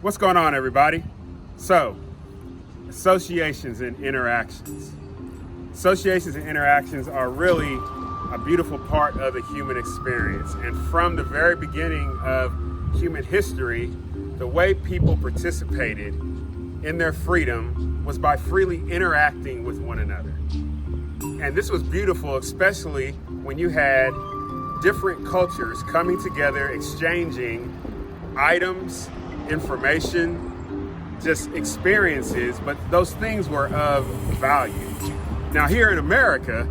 What's going on, everybody? So, associations and interactions. Associations and interactions are really a beautiful part of the human experience. And from the very beginning of human history, the way people participated in their freedom was by freely interacting with one another. And this was beautiful, especially when you had different cultures coming together, exchanging items, information, just experiences, but those things were of value. Now, here in America,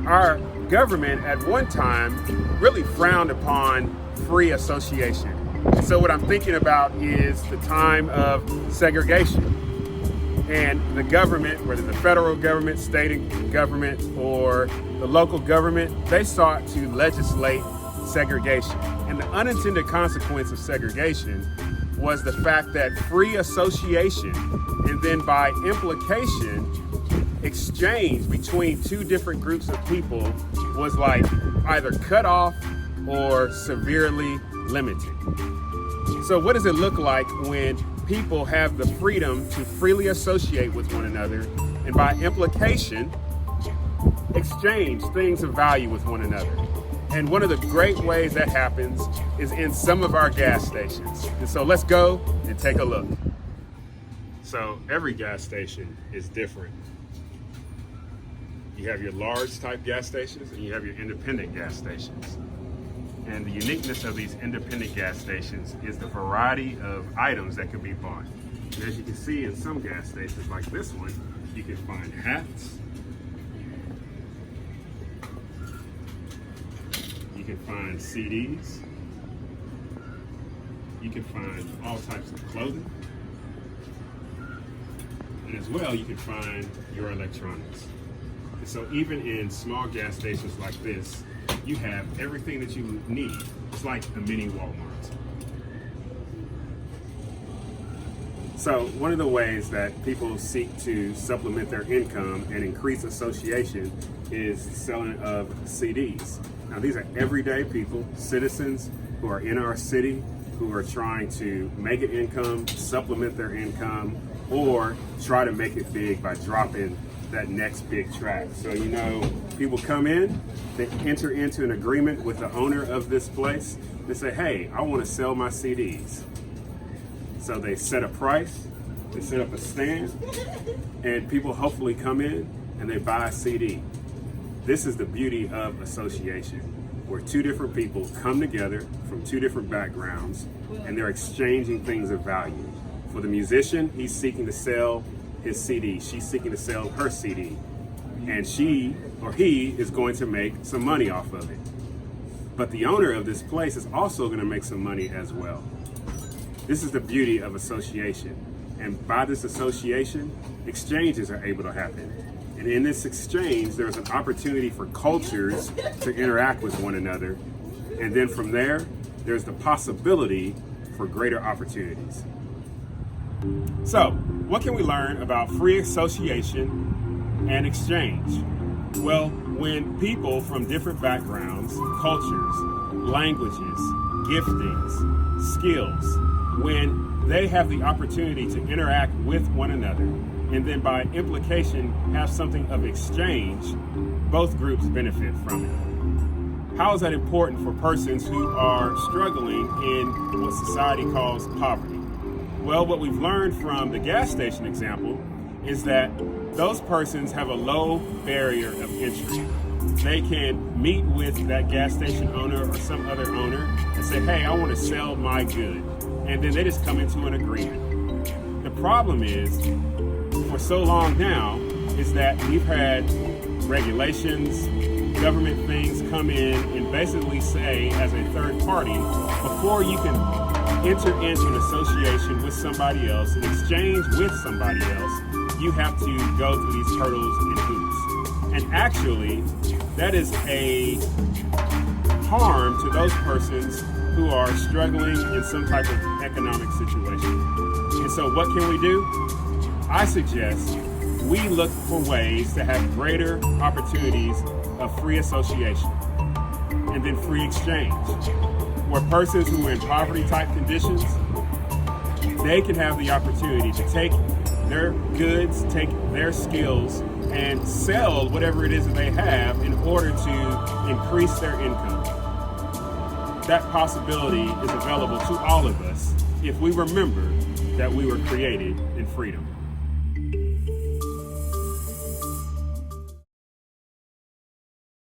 our government at one time really frowned upon free association. So what I'm thinking about is the time of segregation. And the government, whether the federal government, state government, or the local government, they sought to legislate segregation. And the unintended consequence of segregation was the fact that free association, and then by implication, exchange between two different groups of people was like either cut off or severely limited. So what does it look like when people have the freedom to freely associate with one another and by implication exchange things of value with one another? And one of the great ways that happens is in some of our gas stations. And so let's go and take a look. So every gas station is different. You have your large type gas stations and you have your independent gas stations. And the uniqueness of these independent gas stations is the variety of items that can be bought. And as you can see in some gas stations like this one, you can find hats, you can find CDs, you can find all types of clothing, and as well you can find your electronics. And so even in small gas stations like this, you have everything that you need. It's like a mini Walmart. So one of the ways that people seek to supplement their income and increase association is selling of CDs. Now these are everyday people, citizens who are in our city, who are trying to make an income, supplement their income, or try to make it big by dropping that next big track. So people come in, they enter into an agreement with the owner of this place. They say, hey, I want to sell my CDs. So they set a price, they set up a stand, and people hopefully come in and they buy a CD. This is the beauty of association, where two different people come together from two different backgrounds and they're exchanging things of value. For the musician, he's seeking to sell his CD. She's seeking to sell her CD. And she or he is going to make some money off of it. But the owner of this place is also going to make some money as well. This is the beauty of association. And by this association, exchanges are able to happen. And in this exchange, there's an opportunity for cultures to interact with one another. And then from there, there's the possibility for greater opportunities. So, what can we learn about free association and exchange? Well, when people from different backgrounds, cultures, languages, giftings, skills, when they have the opportunity to interact with one another, and then by implication have something of exchange, both groups benefit from it. How is that important for persons who are struggling in what society calls poverty? Well, what we've learned from the gas station example is that those persons have a low barrier of entry. They can meet with that gas station owner or some other owner and say, hey, I want to sell my good. And then they just come into an agreement. The problem is, for so long now, is that we've had regulations, government things come in and basically say, as a third party, before you can enter into an association with somebody else, in exchange with somebody else, you have to go through these hurdles and hoops. And actually, that is a harm to those persons who are struggling in some type of economic situation. And so what can we do? I suggest we look for ways to have greater opportunities of free association and then free exchange, where persons who are in poverty type conditions they can have the opportunity to take their goods, take their skills, and sell whatever it is that they have in order to increase their income. That possibility is available to all of us if we remember that we were created in freedom.